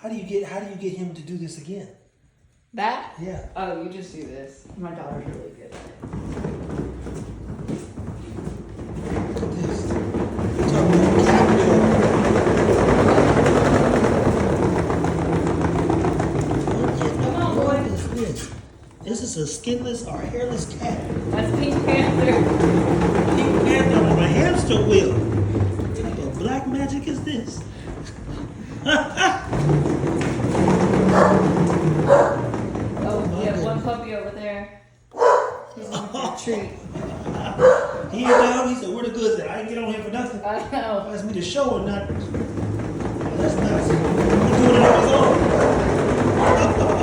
How do you get him to do this again? That? Yeah. Oh, you just do this. My daughter's really good at it. Look at this. You're talking about capital. Come on, boy. What is this? This is a skinless or hairless cat. That's Pink Panther. Pink Panther on a hamster wheel. What type of black magic is this? Oh, we have one puppy over there. He's looking for a treat. He ain't down. He said, "Where the goods at? I ain't get on here for nothing." I know. Asked me to show or not. That's nuts. He's doing it on his own.